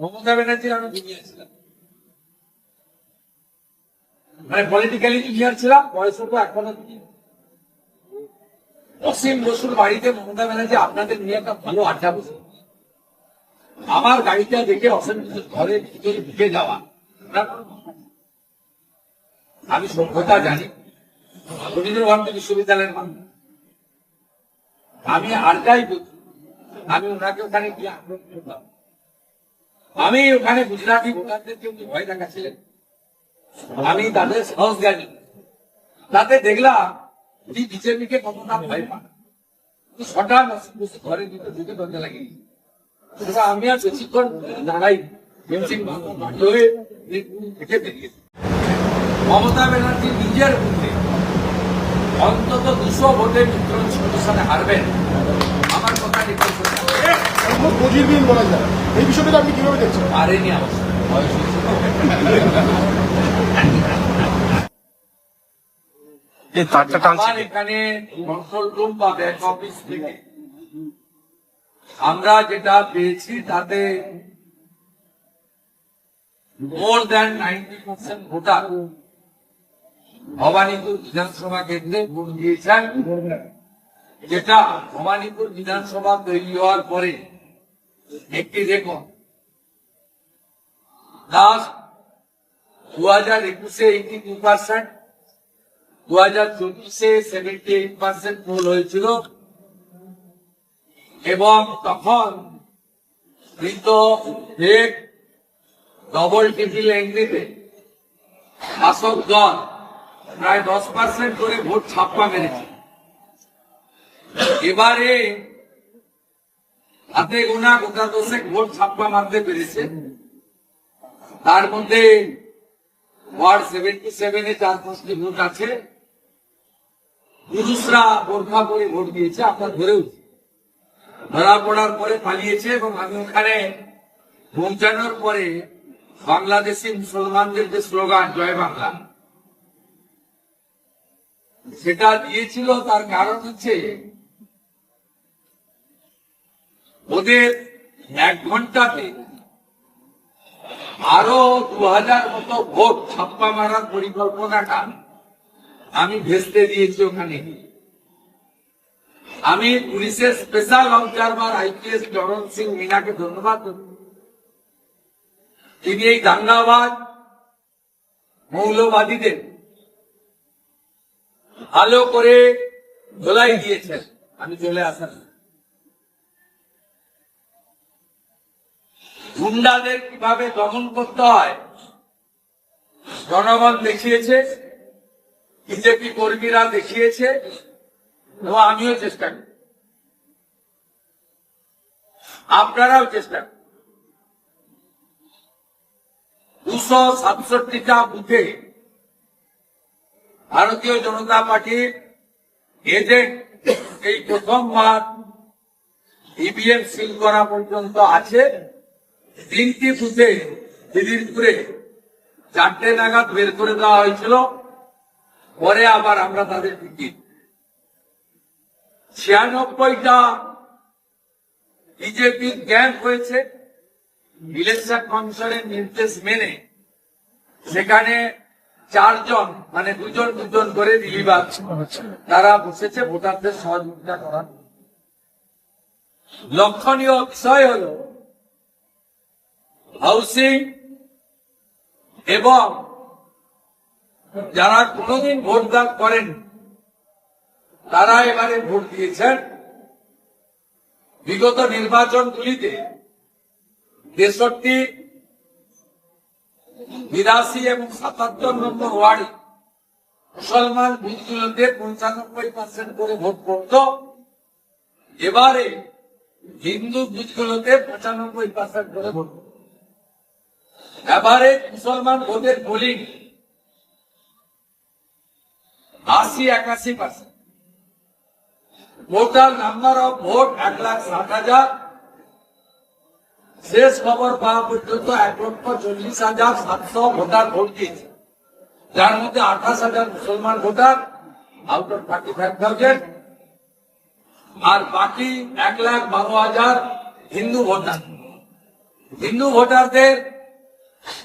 মমতা ব্যানার্জির আমি জুনিয়র ছিলাম, মানে পলিটিক্যালি জুনিয়র ছিলাম, বয়স তো এখনো অসীম বসুর বাড়িতে মমতা ব্যানার্জি আপনাদের নিয়ে একটা ভালো আড্ডা বসে, আমার গাড়িটা দেখে অসীম বসুর ঘরের ভিতরে ঢুকে যাওয়া, আমি সভ্যতা জানি, রবীন্দ্রভারতী বিশ্ববিদ্যালয়ের মানুষ, আমি আড্ডাই বুঝি, আমি ওনাকে ওখানে গিয়ে আগ্রহ করলাম। আমি ওখানে গুজরাটি ভোটারদেরকে উনি ভয় দেখাচ্ছিলেন, আমি তাদের সাহস জ্ঞানী, তাতে দেখলাম উনি বিজেপিকে কতটা ভয় পান। হঠাৎ ঘরের ভিতরে ঢুকে ধরতে লাগে, আমি আর বেশিক্ষণ দাঁড়াই, মমতা ব্যানার্জি নিজের বুদ্ধি অন্তত 200 ভোটে মিত্রণ সাথে হারবেন, আমার কথা বলা যায় এই বিষয়টা আপনি কিভাবে দেখছেন? পারেনি অবশ্য, আমার এখানে কন্ট্রোল রুম বা ব্যাক অফিস থেকে আমরা যেটা পেয়েছি তাতে মোর দ্যান 90% ভোটার ভবানীপুর বিধানসভা কেন্দ্রে ভোট দিয়েছেন, যেটা ভবানীপুর বিধানসভা তৈরি হওয়ার পরে একটি রেকর্ড। 2021-এ 82%, 2024-এ 78% পোল হয়েছিল, এবং তখন কিন্তু ডবল ট্রিপল এন্ট্রিতে শাসক দল প্রায় 10% করে ভোট ছাপ্পা মেরেছে। এবারে হাতে গোনা গোটা 10 ভোট ছাপ্পা মারতে পেরেছে, তার মধ্যে ওয়ার্ড 77-এ 4-5টি ভোট আছে, পুরুষরা বোরখা পরে ভোট দিয়েছে, আপনার ধরেও ধরা পড়ার পরে পালিয়েছে, এবং আমি ওখানে পৌঁছানোর পরে বাংলাদেশি মুসলমানদের যে স্লোগান জয় বাংলা সেটা দিয়েছিল, তার কারণ হচ্ছে ওদের 1 ঘন্টাতে আরো 2000 মতো ভোট ছাপ্পা মারার পরিকল্পনাটা আমি ভেস্তে দিয়েছি ওখানে। আমি পুলিশের স্পেশাল অবজারভার আইপিএস চরণ সিং মিনাকে ধন্যবাদ দেব, তিনি এই দাঙ্গাবাজ মৌলবাদীদের ভালো করে ধোলাই দিয়েছেন। আমি চলে আসেন, গুন্ডাদের কিভাবে দমন করতে হয় জনগণ দেখিয়েছে, বিজেপি কর্মীরা দেখিয়েছে, এবং আমিও চেষ্টা করি, আপনারাও চেষ্টা করি। 267টা বুথে ভারতীয় জনতা পার্টির এজেন্ট এই প্রথমবার ইভিএম সিল করা পর্যন্ত আছে। 3টি বুথে দিদিরপুরে 4টে নাগাদ বের করে দেওয়া হয়েছিল, পরে আবার আমরা তাদের টিকিট 96টা বিজেপির ক্যাম্প হয়েছে। ইলেকশন কমিশনের নির্দেশ মেনে সেখানে 4 জন, মানে 2 করে রিলিভার তারা বসেছে ভোটারদের সহযোগিতা করার। লক্ষণীয় বিষয় হল হাউসিং এবং যারা কোনদিন ভোটদান করেন তারা এবারে ভোট দিয়েছেন। বিগত নির্বাচনগুলিতে 63, 82 এবং 77 নম্বর ওয়ার্ডে মুসলমান বুথগুলোতে 95% করে ভোট পড়ত, এবারে হিন্দু বুথগুলোতে 95% করে ভোট। এবারে মুসলমান ভোটের polling 80-81%। Total number of vote 1,60,000। শেষ খবর পাওয়া পর্যন্ত 1,40,700 ভোটার ভোট দিয়েছে, যার মধ্যে 28,000 মুসলমান ভোটার আউট অফ 35,000, আর বাকি 1,12,000 হিন্দু ভোটার। হিন্দু ভোটারদের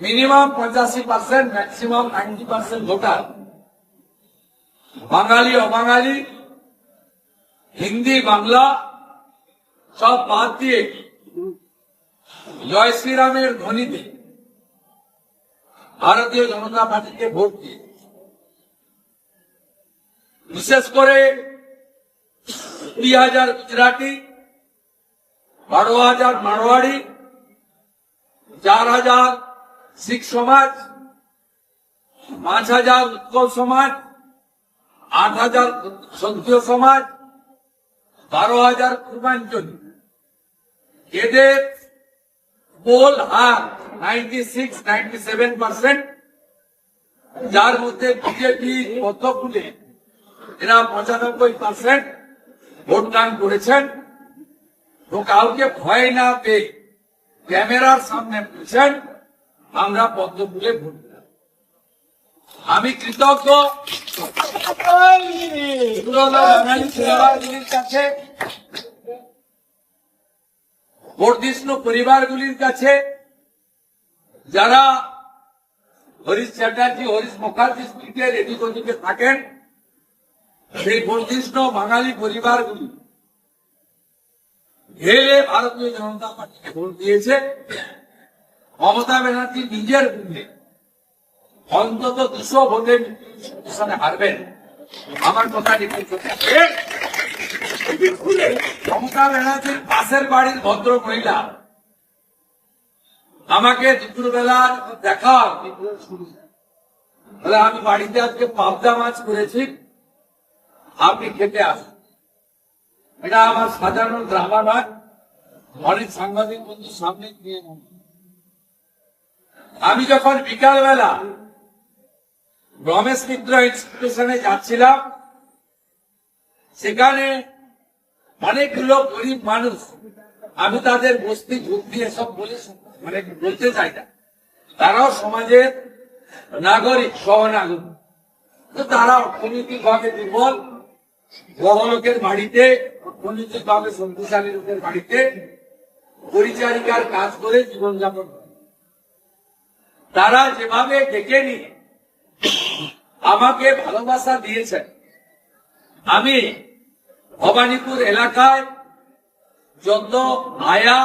মিনিমাম 85%, ম্যাক্সিমাম 90% ভোটার বাঙালি অবাঙালি হিন্দি বাংলা সব বাদ দিয়ে জয় শ্রীরামের ধ্বনিতে ভারতীয় জনতা পার্টিকে ভোট দিয়ে, বিশেষ করে 20,000 গুজরাটি, 12,000 মারোয়াড়ি, 4,000 শিখ সমাজ, 5,000 উৎকল সমাজ, 8,000 ক্ষত্রিয় সমাজ, 12,000 পূর্বাঞ্চলী, এদের পোল হার 96-97%, যার মধ্যে বিজেপি কতগুলি এরা 95% ভোটদান করেছেন। তো কাউকে ভয় না পেয়ে ক্যামেরার সামনে বলছেন আমরা পদ্ম ফুলে ভোট দিলাম। আমি কৃতজ্ঞ পুরনো বাঙালি পরিবারগুলির কাছে, বর্ধিষ্ণু পরিবারগুলির কাছে, যারা হরিশ চ্যাটার্জি, হরিশ মুখার্জি স্ট্রিটের এদিক ওদিকে থাকেন, সেই বর্ধিষ্ণু বাঙালি পরিবারগুলি ঘেরে ভারতীয় জনতা পার্টিকে ভোট দিয়েছে। মমতা ব্যানার্জি নিজের বুঝে অন্তত 200 ভোটে হারবেন, আমার কথা মমতা ব্যানার্জির পাশের বাড়ির ভদ্র মহিলা আমাকে দুপুরবেলা দেখা, আমি বাড়িতে আজকে পাবদা মাছ করেছি, আপনি খেতে আসুন। এটা আমার সাধারণ ড্রামা নয়, অনেক সাংবাদিক বন্ধু সামনে নিয়ে। আমি যখন বিকালবেলা রমেশ মিত্র ইনস্টিটিউশনে যাচ্ছিলাম, সেখানে অনেকগুলো গরিব মানুষ, আমি তাদের বস্তি যুক্তি এসব বলে মানে বলতে চাই না, তারাও সমাজের নাগরিক, সহনাগরিক, তো তারা অর্থনৈতিক ভাবে দুর্বল, বড় লোকের বাড়িতে, অর্থনৈতিক ভাবে শক্তিশালী লোকের বাড়িতে পরিচারিকার কাজ করে জীবনযাপন করে। তারা যেভাবে ডেকে নিয়ে আমাকে ভালোবাসা দিয়েছেন, আমি ভবানীপুর এলাকায় যত আয়া,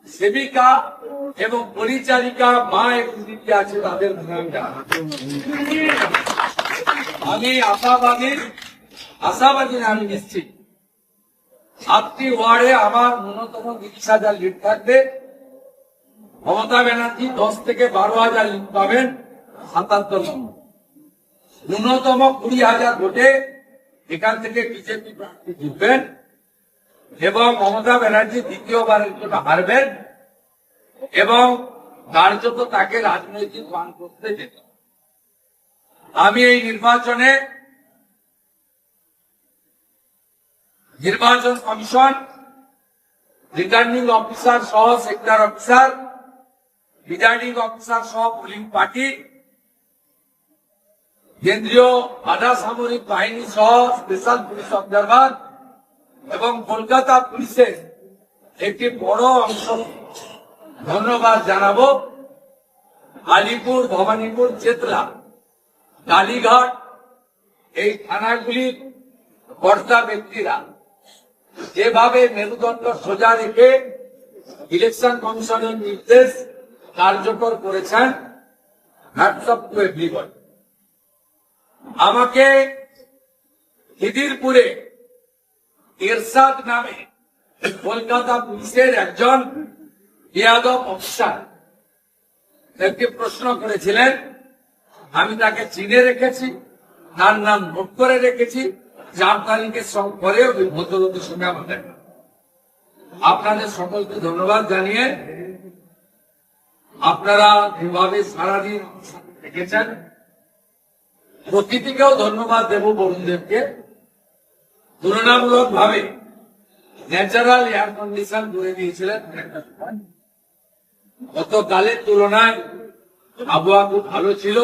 সেবিকা এবং পরিচারিকা মা এবং দিদি আছে তাদের আমি আশাবাদী আমি নিশ্চিত 7টি ওয়ার্ডে আমার ন্যূনতম 30,000 লিড থাকবে। মমতা ব্যানার্জি 10 থেকে 12,000 লিড পাবেন, 77 নম্বর। ন্যূনতম 20,000 ভোটে এখান থেকে বিজেপি প্রার্থী জিতবেন এবং মমতা ব্যানার্জি দ্বিতীয়বারের জন্য হারবেন এবং কার্যত তাকে রাজনৈতিক বান করতে যেত। আমি এই নির্বাচন কমিশন, রিটার্নিং অফিসার সহ সেক্টর অফিসার, প্রিজাইডিং অফিসার সহ পোলিং পার্টি, কেন্দ্রীয় আধা সামরিক বাহিনী সহ স্পেশাল পুলিশ অবজারভার এবং কলকাতা পুলিশের একটি বড় অংশ ধন্যবাদ জানাবো। আলিপুর, ভবানীপুর, চেতলা, কালীঘাট এই থানাগুলির কর্তা ব্যক্তিরা যেভাবে মেরুদণ্ড সোজা রেখে ইলেকশন কমিশনের নির্দেশ কার্যকর করেছেন, হ্যাটস অফ টু এভরিবডি। আমাকে খিদিরপুরে এরশাদ নামে কলকাতা পুলিশের একজন বেয়াদব অফিসার একটি প্রশ্ন করেছিলেন, আমি তাকে চিনে রেখেছি, তার নাম নোট করে রেখেছি, 4 তারিখের পরে ওই ভদ্রলোকের সঙ্গে আমাদের। আপনাদের সকলকে ধন্যবাদ জানিয়ে আপনারা যেভাবে সারাদিন দেখেছেন, প্রকৃতিকেও ধন্যবাদ দেব, বরুণদেবকে তুলনামূলক ভাবে ন্যাচারাল এয়ার কন্ডিশন করে দিয়েছিলেন একটা সময়। গতকালের তুলনায় আবহাওয়া খুব ভালো ছিল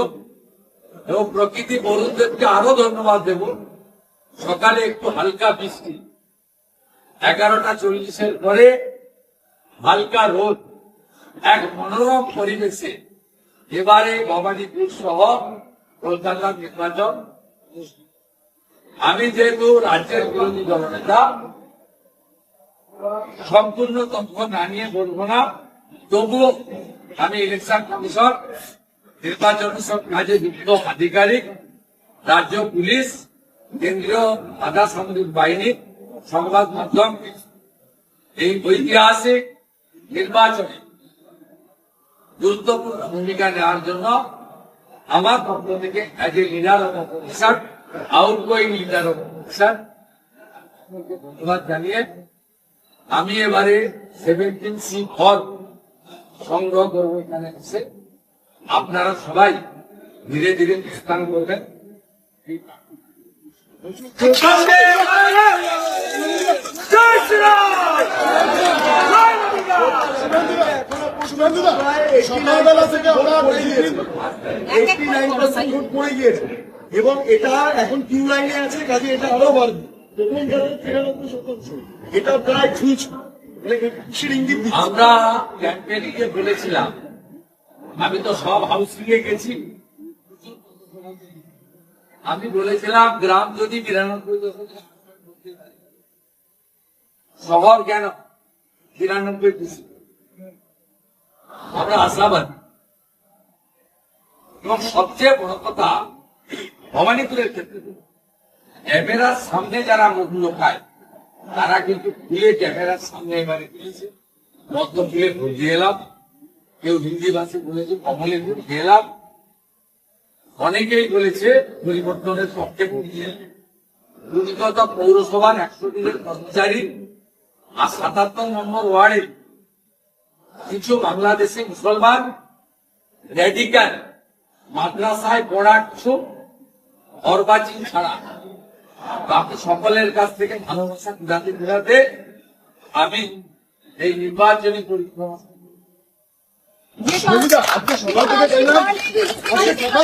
এবং প্রকৃতি বরুণদেবকে আরো ধন্যবাদ দেব। সকালে একটু হালকা বৃষ্টি, 11টা 40-এর পরে হালকা রোদ, এক মনোরম পরিবেশে এবারে ভবানীপুর সহ কলকাতার নির্বাচন। আমি যেহেতু রাজ্যের বিরোধী দলনেতা, সম্পূর্ণ তথ্য না নিয়ে বলবো না, তবুও আমি ইলেকশন কমিশন, নির্বাচন সব কাজে যুক্ত আধিকারিক, রাজ্য পুলিশ, কেন্দ্রীয় আধা সামরিক বাহিনী, সংবাদ মাধ্যম এই ঐতিহাসিক নির্বাচনে গুরুত্বপূর্ণ ভূমিকা নেওয়ার জন্য আমার পক্ষ থেকে as a leader of opposition, outgoing leader of opposition, ধন্যবাদ জানিয়ে আমি এবারে 17C ফর্ম সংগ্রহ করবো এখানে এসে। আপনারা সবাই ধীরে ধীরে স্থান করবেন। শুভেন্দুদা, সকালবেলা থেকে ওরা 89% ভোট পড়ে গিয়েছে এবং এটা এখন কিউ লাইনে আছে, কাজে এটা আরো বাড়বে। প্রথম যারা 93%, এটা প্রায় ছুঁচ, মানে কিসের ইঙ্গিত দিচ্ছে? আমরা ক্যাম্পেনিংয়ে বলেছিলাম, আমি তো সব হাউসিংয়ে গেছি, আমি বলেছিলাম গ্রাম যদি 92%, শহর কেন 93%, আমরা আশাবাদী। এবং সবচেয়ে বড় কথা, ভবানীপুরের ক্ষেত্রে ক্যামেরার সামনে যারা মুখ লোকায় তারা কিন্তু খুলে ক্যামেরার সামনে এবারে দিয়েছে। মধ্য খুলে ভোট দিয়ে এলাম, কেউ হিন্দি ভাষী বলেছে কমলে ভোট দিয়ে এলাম, অনেকেই বলেছে পরিবর্তনের পক্ষে ভোট দিয়ে। কলকাতা পৌরসভার 100 দিনের কর্মচারী আর 77 নম্বর ওয়ার্ডে কিছু বাংলাদেশি মুসলমান রেডিক্যাল মাদ্রাসায় পড়া কিছু অর্বাচীন ছাড়া বাকি সকলের কাছ থেকে ভালোবাসা ঘুরাতে ঘুরাতে আমি এই নির্বাচনী পরিক্রমা। শুভেন্দুদা, আজকে সকাল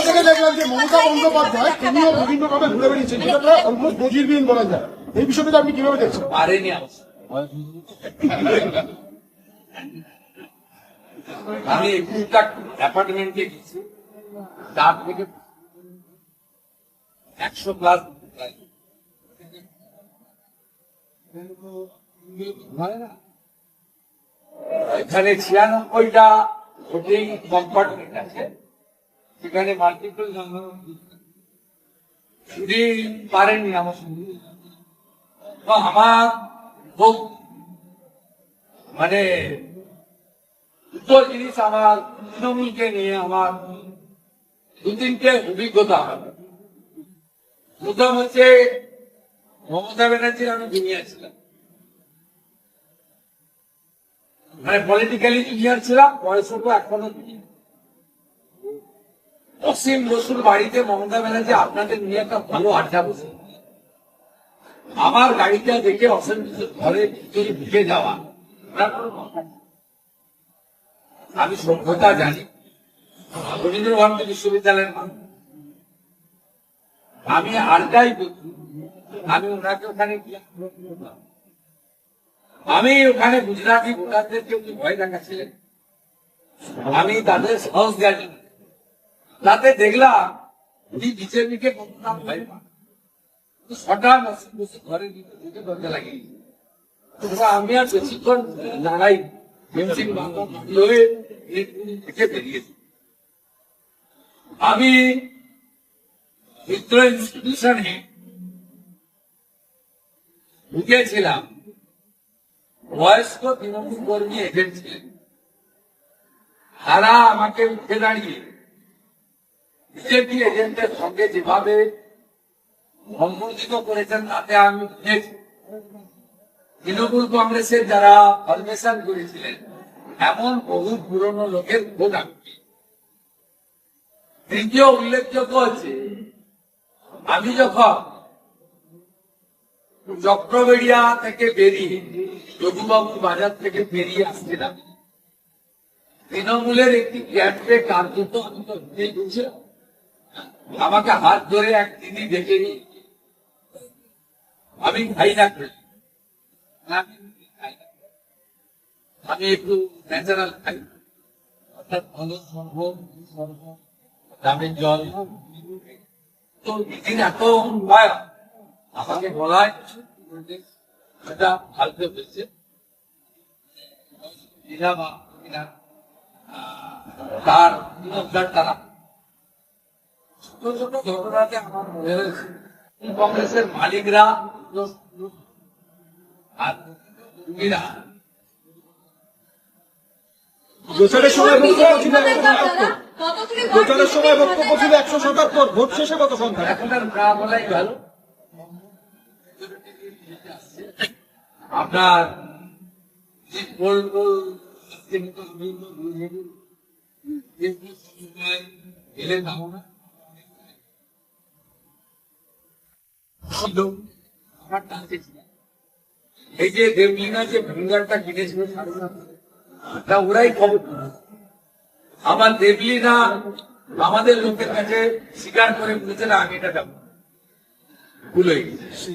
থেকে দেখলাম যে মমতা বন্দ্যোপাধ্যায় তিনিও বিভিন্নভাবে ঘুরে বেরিয়েছেন, যেটা প্রায় অলমোস্ট বজিরবিহীন বলা যায়। এই বিষয়টা আপনি কিভাবে দেখছেন? পারেনি আমি 21টা অ্যাপার্টমেন্টে গেছি, তার থেকে 100+ এখানে 96টা ভোটিং কম্পার্টমেন্ট আছে, সেখানে মাল্টিপল শুধু পারেননি আমার সঙ্গে। তো আমার খুব মানে উত্তর জিনিস, আমার তৃণমূলকে নিয়ে আমার 2-3টে অভিজ্ঞতা হবে। প্রথম হচ্ছে মমতা ব্যানার্জির আমি জুনিয়র ছিলাম, মানে পলিটিক্যালি জুনিয়র ছিলাম, বয়সও তো এখনো junior। অসীম বসুর বাড়িতে মমতা ব্যানার্জি আপনাদের নিয়ে একটা ভালো আড্ডা বসে, আমার গাড়িটা দেখে অসীম বসুর ঘরে ভিতরে ঢুকে যাওয়া, ওনার কোনো কথা নেই। আমি সভ্যতা জানি, রবীন্দ্র ভারতী বিশ্ববিদ্যালয়ের মানুষ, আমি আড্ডাই করছি। আমি ওনাকে ওখানে আমি ওখানে গুজরাটি ভোটারদেরকে উনি ভয় দেখাচ্ছিলেন, আমি তাদের সাহস দেয়নি। তাতে দেখলাম উনি বিজেপিকে কতটা ভয় পান। হঠাৎ ঘরে ঢুকে দরজা লাগিয়ে আমি আর বেশিক্ষণ দাঁড়াই, বেরিয়েছি। আমি মিত্র ইনস্টিটিউশনে ঢুকেছিলাম, বয়স্ক তৃণমূল কর্মী এজেন্ট ছিলেন, তারা আমাকে উঠে দাঁড়িয়ে বিজেপি এজেন্টের সঙ্গে যেভাবে সম্পর্কিত করেছেন তাতে আমি বুঝেছি তৃণমূল কংগ্রেসের যারা ফরমেশন করেছিলেন এমন বহু পুরনো লোকের ভোট আমি। তৃতীয় উল্লেখযোগ্য হচ্ছে, আমি যখন চক্রবেড়িয়া থেকে বেরিয়ে যদুবাবু বাজার থেকে বেরিয়ে আসছিলাম, তৃণমূলের একটি ক্যাম্পে কার্যত আমি তো বুঝছিলাম, আমাকে হাত ধরে এক দিদি দেখে নি, আমি খাই না, আমি একটু ন্যাচারাল খাই। দামের জল তো দিন এত ভয় আমাকে বলায় সেটা ফালতে হয়েছে তার তারা ছোট ছোট ঘটনাতে আমার মনে হয়েছে কংগ্রেসের মালিকরা আর কর্মীরা প্রচারের সময় বক্তব্য ছিল 177, প্রচারের সময় বক্তব্য ছিল 177, ভোট শেষে কত সংখ্যা? এখন আর না বলাই ভালো। আপনার যে গোল গোল এলে নাও না আমার টানতে ছিল। এই যে দেবলিনা যে ভঙ্গারটা কিনেছিল তা ওরাই খবর দিল। আমার দেবলিনা আমাদের লোকের কাছে স্বীকার করে বলেছে না আমি এটা যাবো ভুল হয়ে গেছে